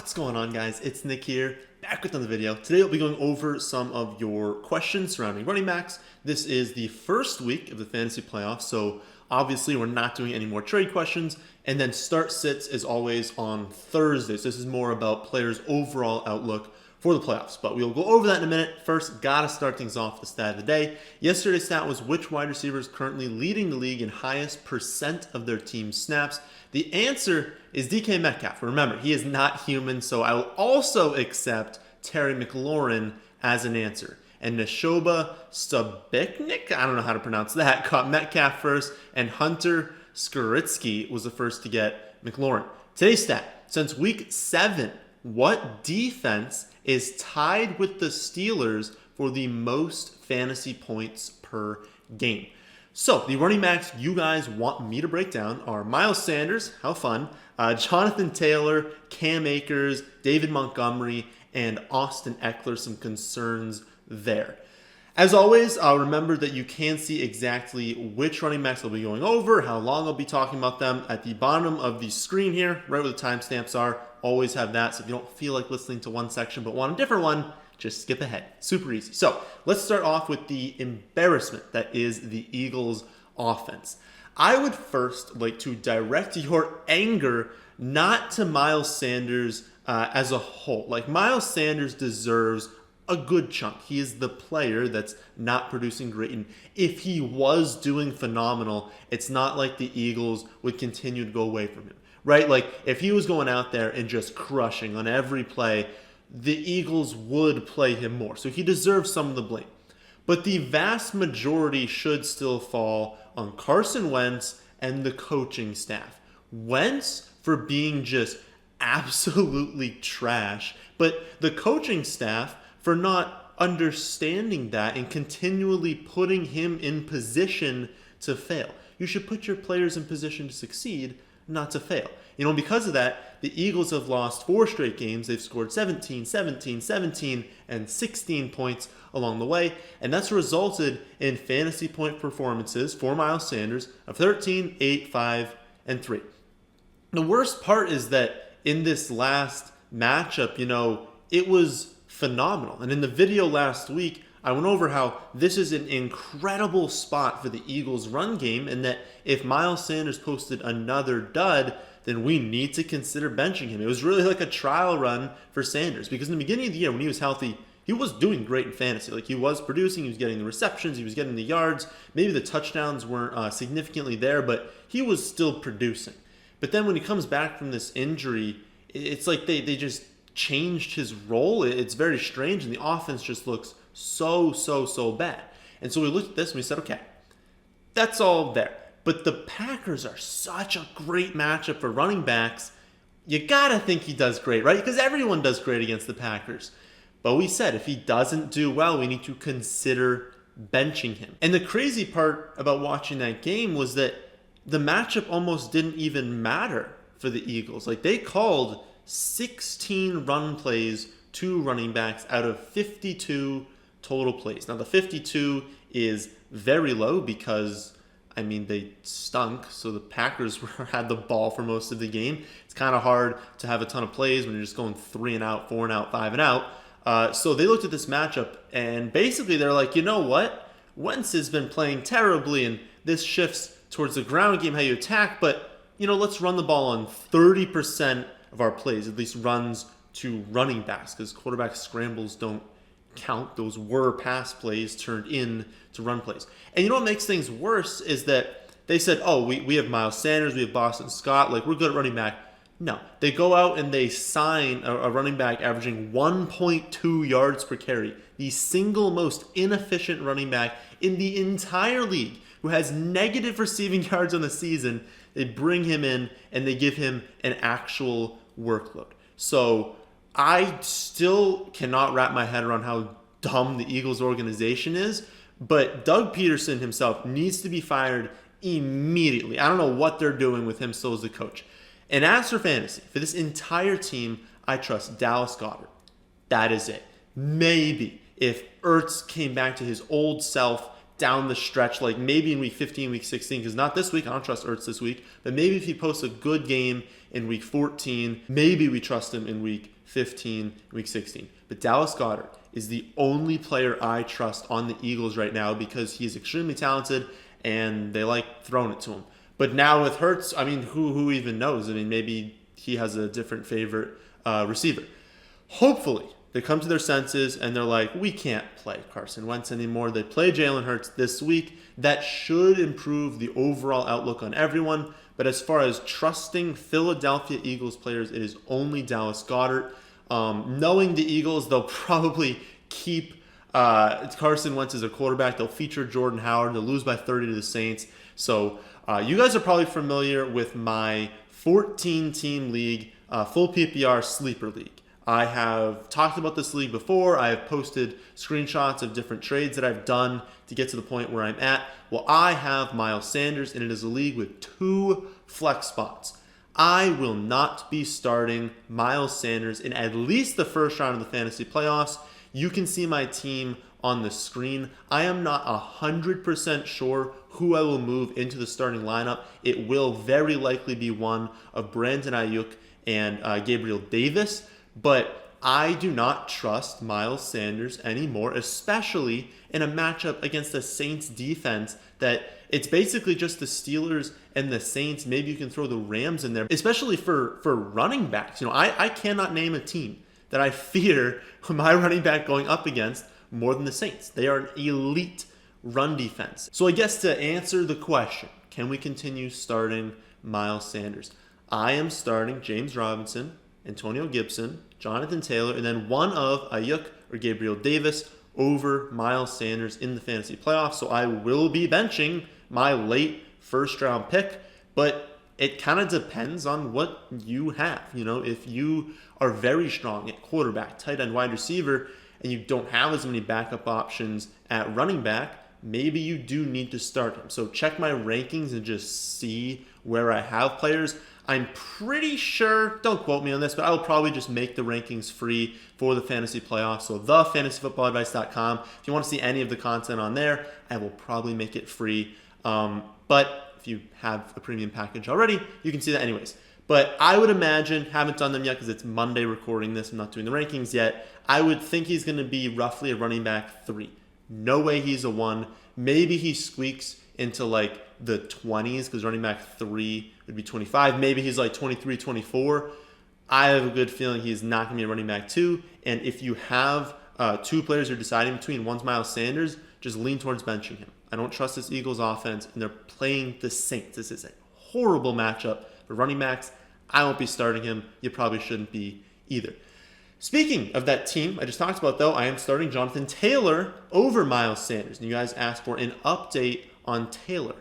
What's going on, guys? It's Nick here, back with another video. Today I'll be going over some of your questions surrounding running backs. This is the first week of the fantasy playoffs, so obviously we're not doing any more trade questions. And then start sits is always on Thursdays. This is more about players' overall outlook for the playoffs, but we'll go over that in a minute. First, gotta start things off with the stat of the day. Yesterday's stat was which wide receiver is currently leading the league in highest percent of their team's snaps. The answer is DK Metcalf. Remember, he is not human, so I will also accept Terry McLaurin as an answer. And Neshoba Stubiknik, I don't know how to pronounce that, caught Metcalf first, and Hunter Skoritsky was the first to get McLaurin. Today's stat, since week 7, what defense is tied with the Steelers for the most fantasy points per game? So the running backs you guys want me to break down are Miles Sanders, how fun, Jonathan Taylor, Cam Akers, David Montgomery, and Austin Ekeler, some concerns there. As always, remember that you can see exactly which running backs I'll be going over, how long I'll be talking about them at the bottom of the screen here, right where the timestamps are. Always have that, so if you don't feel like listening to one section but want a different one, just skip ahead. Super easy. So let's start off with the embarrassment that is the Eagles' offense. I would first like to direct your anger not to Miles Sanders as a whole. Like, Miles Sanders deserves a good chunk. He is the player that's not producing great. And if he was doing phenomenal, it's not like the Eagles would continue to go away from him, right? Like, if he was going out there and just crushing on every play, the Eagles would play him more. So he deserves some of the blame. But the vast majority should still fall on Carson Wentz and the coaching staff. Wentz for being just absolutely trash, but the coaching staff for not understanding that and continually putting him in position to fail. You should put your players in position to succeed, not to fail. You know, because of that, the Eagles have lost 4 straight games. They've scored 17, 17, 17, and 16 points along the way, and that's resulted in fantasy point performances for Miles Sanders of 13, 8, 5, and 3. The worst part is that in this last matchup, you know, it was phenomenal. And in the video last week, I went over how this is an incredible spot for the Eagles' run game, and that if Miles Sanders posted another dud, then we need to consider benching him. It was really like a trial run for Sanders, because in the beginning of the year when he was healthy, he was doing great in fantasy. Like, he was producing, he was getting the receptions, he was getting the yards. Maybe the touchdowns weren't significantly there, but he was still producing. But then when he comes back from this injury, it's like they just changed his role. It's very strange, and the offense just looks so bad. And so we looked at this and we said, okay, that's all there. But the Packers are such a great matchup for running backs. You gotta think he does great, right? Because everyone does great against the Packers. But we said if he doesn't do well, we need to consider benching him. And the crazy part about watching that game was that the matchup almost didn't even matter for the Eagles. Like, they called 16 run plays to running backs out of 52 total plays. Now, the 52 is very low because, I mean, they stunk, so the Packers had the ball for most of the game. It's kind of hard to have a ton of plays when you're just going 3 and out, 4 and out, 5 and out. So they looked at this matchup, and basically they're like, you know what? Wentz has been playing terribly, and this shifts towards the ground game, how you attack, but, you know, let's run the ball on 30% of our plays, at least runs to running backs, because quarterback scrambles don't count. Those were pass plays turned in to run plays. And you know what makes things worse is that they said, oh, we have Miles Sanders, we have Boston Scott, like, we're good at running back. No, they go out and they sign a running back averaging 1.2 yards per carry, the single most inefficient running back in the entire league, who has negative receiving yards on the season. They bring him in and they give him an actual workload. So I still cannot wrap my head around how dumb the Eagles organization is, but Doug Peterson himself needs to be fired immediately. I don't know what they're doing with him still as the coach. And as for fantasy, for this entire team, I trust Dallas Goedert. That is it. Maybe if Ertz came back to his old self, down the stretch, like maybe in week 15, week 16, because not this week, I don't trust Ertz this week, but maybe if he posts a good game in week 14, maybe we trust him in week 15, week 16. But Dallas Goedert is the only player I trust on the Eagles right now because he's extremely talented and they like throwing it to him. But now with Hurts, I mean, who even knows? I mean, maybe he has a different favorite receiver. Hopefully, they come to their senses and they're like, we can't play Carson Wentz anymore. They play Jalen Hurts this week. That should improve the overall outlook on everyone. But as far as trusting Philadelphia Eagles players, it is only Dallas Goedert. Knowing the Eagles, they'll probably keep Carson Wentz as a quarterback. They'll feature Jordan Howard. They'll lose by 30 to the Saints. So you guys are probably familiar with my 14-team league, full PPR sleeper league. I have talked about this league before. I have posted screenshots of different trades that I've done to get to the point where I'm at. Well, I have Miles Sanders, and it is a league with 2 flex spots. I will not be starting Miles Sanders in at least the first round of the fantasy playoffs. You can see my team on the screen. I am not 100% sure who I will move into the starting lineup. It will very likely be one of Brandon Ayuk and Gabriel Davis. But I do not trust Miles Sanders anymore, especially in a matchup against the Saints defense that it's basically just the Steelers and the Saints. Maybe you can throw the Rams in there, especially for running backs. You know, I cannot name a team that I fear my running back going up against more than the Saints. They are an elite run defense. So I guess to answer the question, can we continue starting Miles Sanders? I am starting James Robinson, Antonio Gibson, Jonathan Taylor, and then one of Ayuk or Gabriel Davis over Miles Sanders in the fantasy playoffs. So I will be benching my late first round pick, but it kind of depends on what you have. You know, if you are very strong at quarterback, tight end, wide receiver, and you don't have as many backup options at running back, maybe you do need to start him. So check my rankings and just see where I have players. I'm pretty sure, don't quote me on this, but I will probably just make the rankings free for the fantasy playoffs. So thefantasyfootballadvice.com. If you want to see any of the content on there, I will probably make it free. But if you have a premium package already, you can see that anyways. But I would imagine, haven't done them yet because it's Monday recording this, I'm not doing the rankings yet, I would think he's going to be roughly a running back 3. No way he's a 1. Maybe he squeaks into like the 20s because running back 3 would be 25. Maybe he's like 23, 24. I have a good feeling he's not going to be a running back 2. And if you have 2 players you're deciding between, one's Miles Sanders, just lean towards benching him. I don't trust this Eagles offense, and they're playing the Saints. This is a horrible matchup for running backs. I won't be starting him. You probably shouldn't be either. Speaking of that team I just talked about, though, I am starting Jonathan Taylor over Miles Sanders. And you guys asked for an update on Taylor.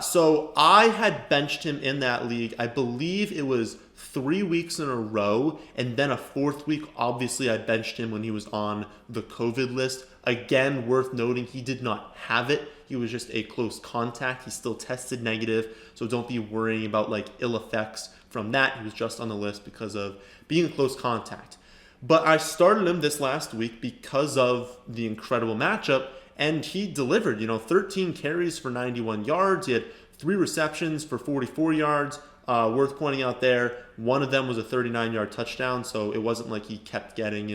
So I had benched him in that league. I believe it was 3 weeks in a row, and then a 4th week. Obviously, I benched him when he was on the COVID list. Again, worth noting, he did not have it. He was just a close contact. He still tested negative, so don't be worrying about like ill effects from that. He was just on the list because of being a close contact. But I started him this last week because of the incredible matchup, and he delivered, 13 carries for 91 yards. He had 3 receptions for 44 yards. Worth pointing out there, one of them was a 39-yard touchdown, so it wasn't like he kept getting,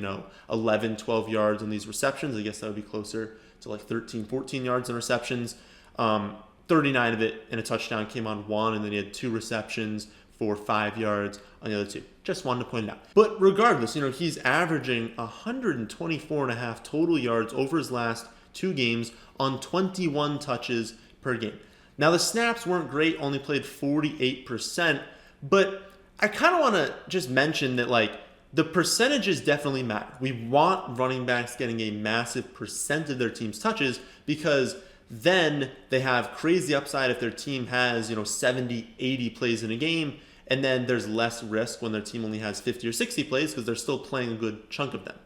11, 12 yards on these receptions. I guess that would be closer to like 13, 14 yards in receptions. 39 of it in a touchdown came on 1, and then he had 2 receptions for 5 yards on the other 2. Just wanted to point it out. But regardless, he's averaging 124.5 total yards over his last 2 games on 21 touches per game. Now, the snaps weren't great, only played 48%, but I kind of want to just mention that, the percentages definitely matter. We want running backs getting a massive percent of their team's touches because then they have crazy upside if their team has, 70, 80 plays in a game, and then there's less risk when their team only has 50 or 60 plays because they're still playing a good chunk of them.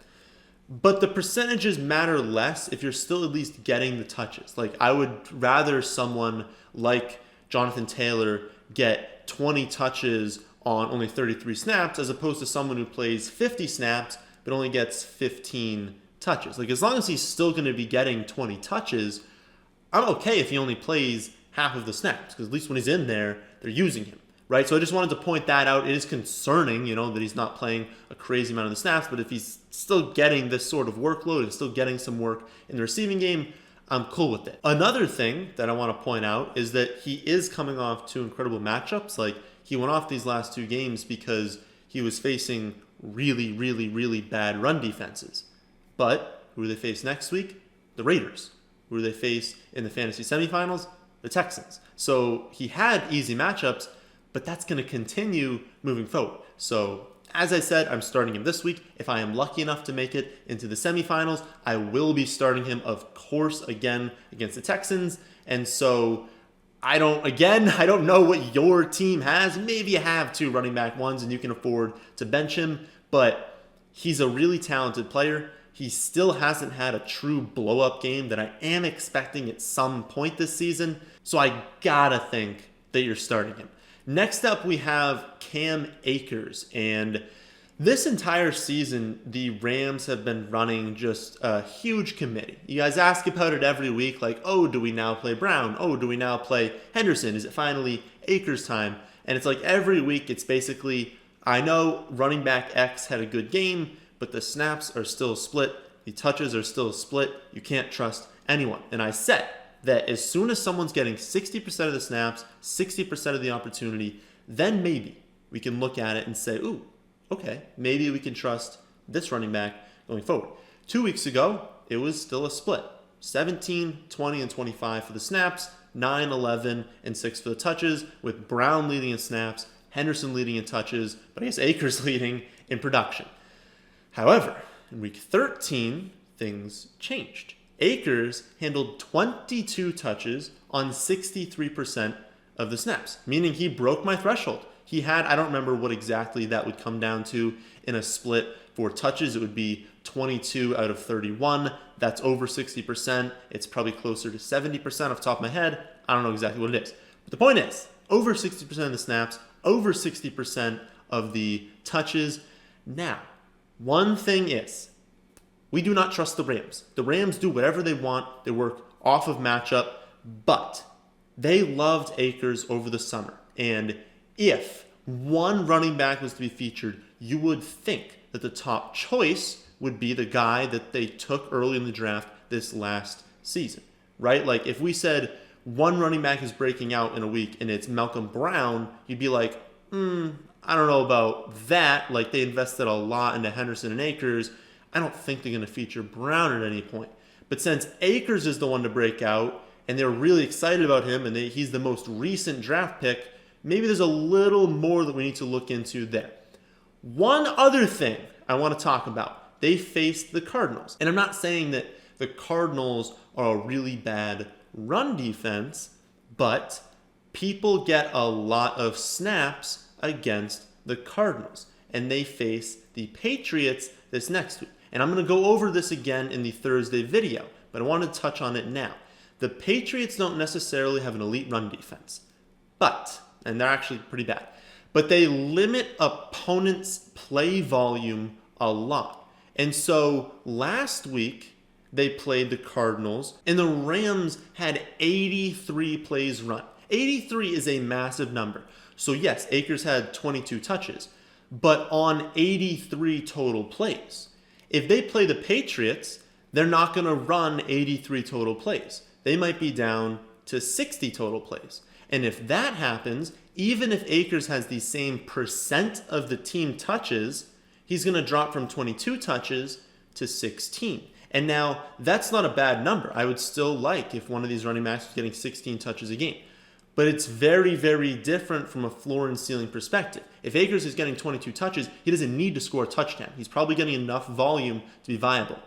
But the percentages matter less if you're still at least getting the touches. I would rather someone like Jonathan Taylor get 20 touches on only 33 snaps as opposed to someone who plays 50 snaps but only gets 15 touches. As long as he's still going to be getting 20 touches, I'm okay if he only plays half of the snaps, because at least when he's in there, they're using him, right? So I just wanted to point that out. It is concerning, that he's not playing a crazy amount of the snaps, but if he's still getting this sort of workload and still getting some work in the receiving game, I'm cool with it. Another thing that I want to point out is that he is coming off two incredible matchups. Like, he went off these last two games because he was facing really, really, really bad run defenses. But who do they face next week? The Raiders. Who do they face in the fantasy semifinals? The Texans. So he had easy matchups, but that's going to continue moving forward. So as I said, I'm starting him this week. If I am lucky enough to make it into the semifinals, I will be starting him, of course, again against the Texans. And so I don't know what your team has. Maybe you have two running back ones and you can afford to bench him, but he's a really talented player. He still hasn't had a true blow-up game that I am expecting at some point this season. So I gotta think that you're starting him. Next up, we have Cam Akers. And this entire season, the Rams have been running just a huge committee. You guys ask about it every week, like, oh, do we now play Brown? Oh, do we now play Henderson? Is it finally Akers time? And it's like every week, it's basically, I know running back X had a good game, but the snaps are still split. The touches are still split. You can't trust anyone. And I said that as soon as someone's getting 60% of the snaps, 60% of the opportunity, then maybe we can look at it and say, ooh, okay, maybe we can trust this running back going forward. 2 weeks ago, it was still a split. 17, 20, and 25 for the snaps, 9, 11, and 6 for the touches, with Brown leading in snaps, Henderson leading in touches, but I guess Akers leading in production. However, in week 13, things changed. Akers handled 22 touches on 63% of the snaps, meaning he broke my threshold. He had, I don't remember what exactly that would come down to in a split for touches. It would be 22 out of 31. That's over 60%. It's probably closer to 70% off the top of my head. I don't know exactly what it is. But the point is, over 60% of the snaps, over 60% of the touches. Now, one thing is, we do not trust the Rams. The Rams do whatever they want. They work off of matchup, but they loved Akers over the summer. And if one running back was to be featured, you would think that the top choice would be the guy that they took early in the draft this last season, right? Like if we said one running back is breaking out in a week and it's Malcolm Brown, you'd be like, I don't know about that. Like they invested a lot into Henderson and Akers. I don't think they're going to feature Brown at any point. But since Akers is the one to break out and they're really excited about him and he's the most recent draft pick, maybe there's a little more that we need to look into there. One other thing I want to talk about. They faced the Cardinals. And I'm not saying that the Cardinals are a really bad run defense, but people get a lot of snaps against the Cardinals. And they face the Patriots this next week. And I'm going to go over this again in the Thursday video, but I want to touch on it now. The Patriots don't necessarily have an elite run defense, and they're actually pretty bad, but they limit opponents' play volume a lot. And so last week, they played the Cardinals, and the Rams had 83 plays run. 83 is a massive number. So yes, Akers had 22 touches, but on 83 total plays. If they play the Patriots, they're not going to run 83 total plays. They might be down to 60 total plays. And if that happens, even if Akers has the same percent of the team touches, he's going to drop from 22 touches to 16. And now, that's not a bad number. I would still like if one of these running backs was getting 16 touches a game. But it's very, very different from a floor and ceiling perspective. If Akers is getting 22 touches, he doesn't need to score a touchdown. He's probably getting enough volume to be viable.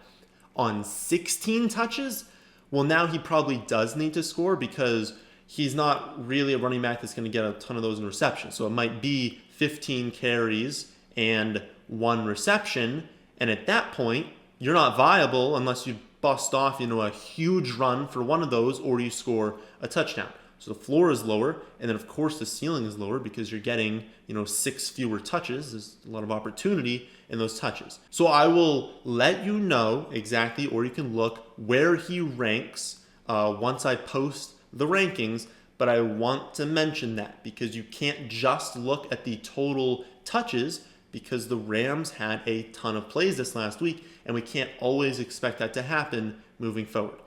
On 16 touches, well, now he probably does need to score because he's not really a running back that's going to get a ton of those in reception. So it might be 15 carries and 1 reception. And at that point, you're not viable unless you bust off, a huge run for one of those or you score a touchdown. So the floor is lower, and then of course the ceiling is lower because you're getting, 6 fewer touches. There's a lot of opportunity in those touches. So I will let you know exactly, or you can look where he ranks once I post the rankings, but I want to mention that because you can't just look at the total touches because the Rams had a ton of plays this last week, and we can't always expect that to happen moving forward.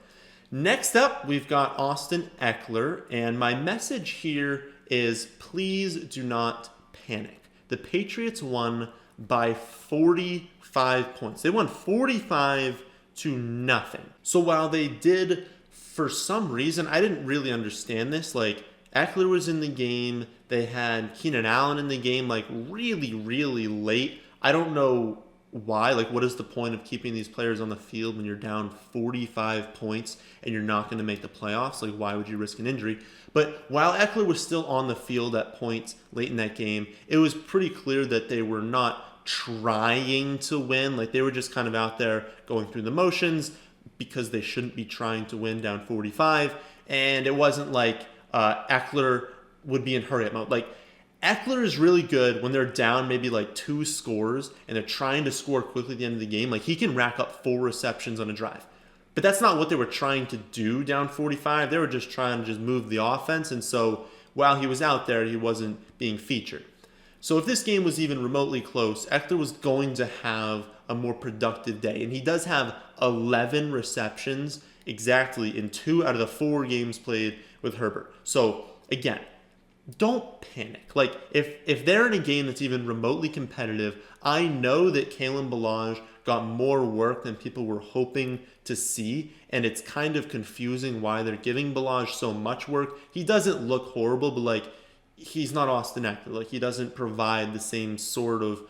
Next up, we've got Austin Ekeler, and my message here is please do not panic. The Patriots won by 45 points. They won 45 to nothing. So while they did, for some reason, I didn't really understand this, like Ekeler was in the game, they had Keenan Allen in the game like really, really late. I don't know why, like what is the point of keeping these players on the field when you're down 45 points and you're not going to make the playoffs? Like why would you risk an injury? But while Ekeler was still on the field at points late in that game, it was pretty clear that they were not trying to win. Like they were just kind of out there going through the motions because they shouldn't be trying to win down 45. And it wasn't like Ekeler would be in hurry-up mode. Like Ekeler is really good when they're down maybe like 2 scores and they're trying to score quickly at the end of the game. Like he can rack up 4 receptions on a drive. But that's not what they were trying to do down 45. They were just trying to just move the offense. And so while he was out there, he wasn't being featured. So if this game was even remotely close, Ekeler was going to have a more productive day. And he does have 11 receptions exactly in 2 out of the 4 games played with Herbert. So again, don't panic. Like if they're in a game that's even remotely competitive, I know that Kalen Ballage got more work than people were hoping to see, and it's kind of confusing why they're giving Ballage so much work. He doesn't look horrible, but like he's not Austin Ekeler. Like he doesn't provide the same sort of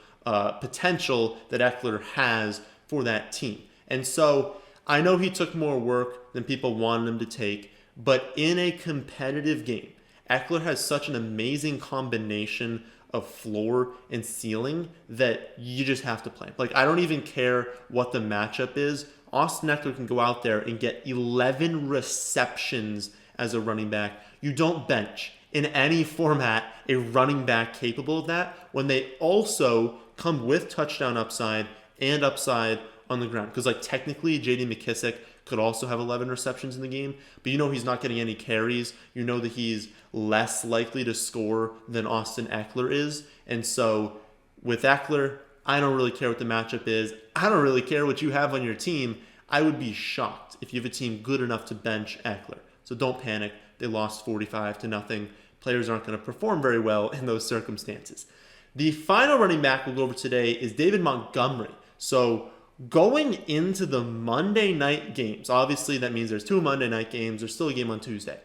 potential that Ekeler has for that team. And so I know he took more work than people wanted him to take, but in a competitive game, Ekeler has such an amazing combination of floor and ceiling that you just have to play. Like, I don't even care what the matchup is. Austin Ekeler can go out there and get 11 receptions as a running back. You don't bench in any format a running back capable of that when they also come with touchdown upside and upside on the ground. Because, like, technically, J.D. McKissick could also have 11 receptions in the game, but you know he's not getting any carries. You know that he's less likely to score than Austin Ekeler is. And so with Ekeler, I don't really care what the matchup is. I don't really care what you have on your team. I would be shocked if you have a team good enough to bench Ekeler. So don't panic. They lost 45 to nothing. Players aren't going to perform very well in those circumstances. The final running back we'll go over today is David Montgomery. So going into the Monday night games, obviously that means there's 2 Monday night games. There's still a game on Tuesday.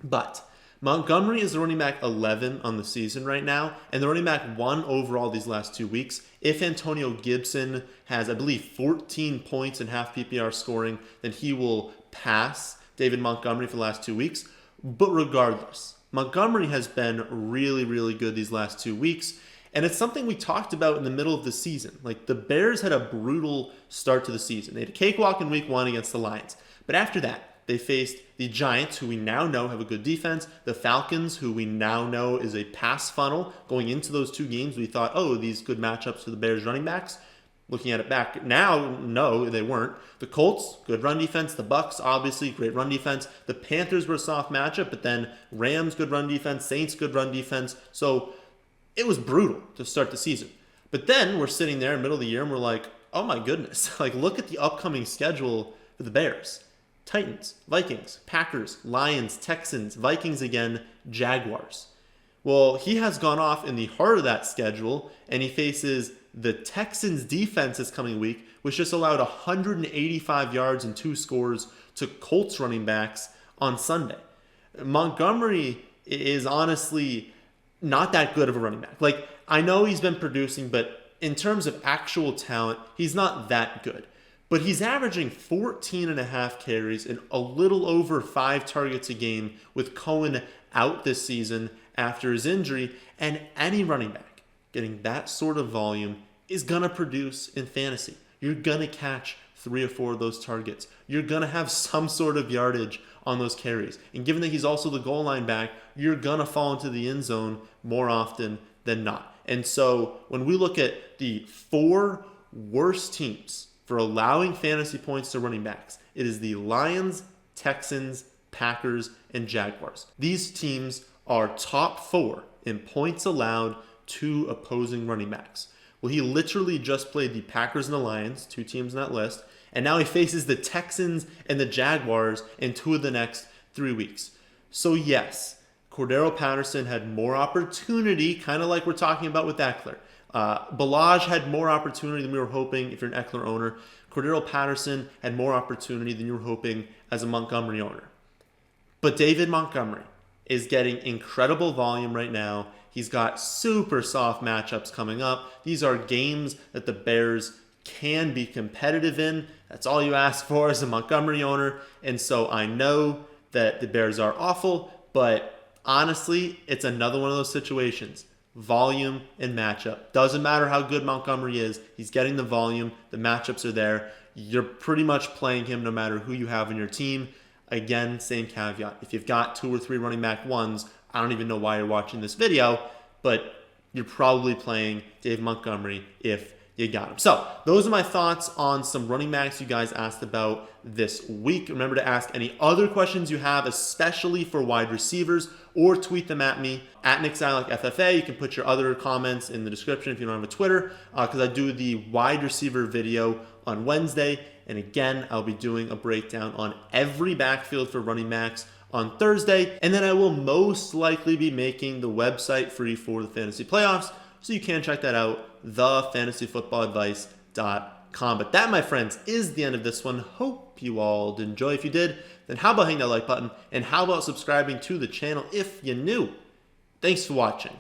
But Montgomery is the running back 11 on the season right now, and the running back 1 overall these last 2 weeks. If Antonio Gibson has, I believe, 14 points in half PPR scoring, then he will pass David Montgomery for the last 2 weeks. But regardless, Montgomery has been really, really good these last 2 weeks. And it's something we talked about in the middle of the season. Like, the Bears had a brutal start to the season. They had a cakewalk in week 1 against the Lions. But after that, they faced the Giants, who we now know have a good defense, the Falcons, who we now know is a pass funnel. Going into those 2 games, we thought, oh, these good matchups for the Bears running backs. Looking at it back now, no, they weren't. The Colts, good run defense. The Bucks, obviously, great run defense. The Panthers were a soft matchup, but then Rams, good run defense. Saints, good run defense. So it was brutal to start the season. But then we're sitting there in the middle of the year and we're like, oh my goodness, like look at the upcoming schedule for the Bears. Titans, Vikings, Packers, Lions, Texans, Vikings again, Jaguars. Well, he has gone off in the heart of that schedule and he faces the Texans defense this coming week, which just allowed 185 yards and 2 scores to Colts running backs on Sunday. Montgomery is honestly not that good of a running back. Like, I know he's been producing, but in terms of actual talent, he's not that good. But he's averaging 14.5 carries and a little over 5 targets a game with Cohen out this season after his injury. And any running back getting that sort of volume is going to produce in fantasy. You're going to catch 3 or 4 of those targets. You're going to have some sort of yardage on those carries. And given that he's also the goal line back, you're going to fall into the end zone more often than not. And so when we look at the 4 worst teams for allowing fantasy points to running backs, it is the Lions, Texans, Packers, and Jaguars. These teams are top 4 in points allowed to opposing running backs. Well, he literally just played the Packers and the Lions, 2 teams in that list, and now he faces the Texans and the Jaguars in 2 of the next 3 weeks. So yes, Cordero Patterson had more opportunity, kind of like we're talking about with Ekeler. Balaj had more opportunity than we were hoping if you're an Ekeler owner. Cordero Patterson had more opportunity than you were hoping as a Montgomery owner. But David Montgomery is getting incredible volume right now. He's got super soft matchups coming up. These are games that the Bears can be competitive in. That's all you ask for as a Montgomery owner. And so I know that the Bears are awful, but honestly, it's another one of those situations. Volume and matchup. Doesn't matter how good Montgomery is. He's getting the volume. The matchups are there. You're pretty much playing him no matter who you have on your team. Again, same caveat. If you've got 2 or 3 running back ones, I don't even know why you're watching this video, but you're probably playing Dave Montgomery if you got him. So those are my thoughts on some running backs you guys asked about this week. Remember to ask any other questions you have, especially for wide receivers, or tweet them at me at NickSilikFFA. You can put your other comments in the description if you don't have a Twitter, because I do the wide receiver video on Wednesday. And again, I'll be doing a breakdown on every backfield for running backs on Thursday. And then I will most likely be making the website free for the fantasy playoffs. So you can check that out, thefantasyfootballadvice.com. But that, my friends, is the end of this one. Hope you all did enjoy. If you did, then how about hitting that like button? And how about subscribing to the channel if you're new? Thanks for watching.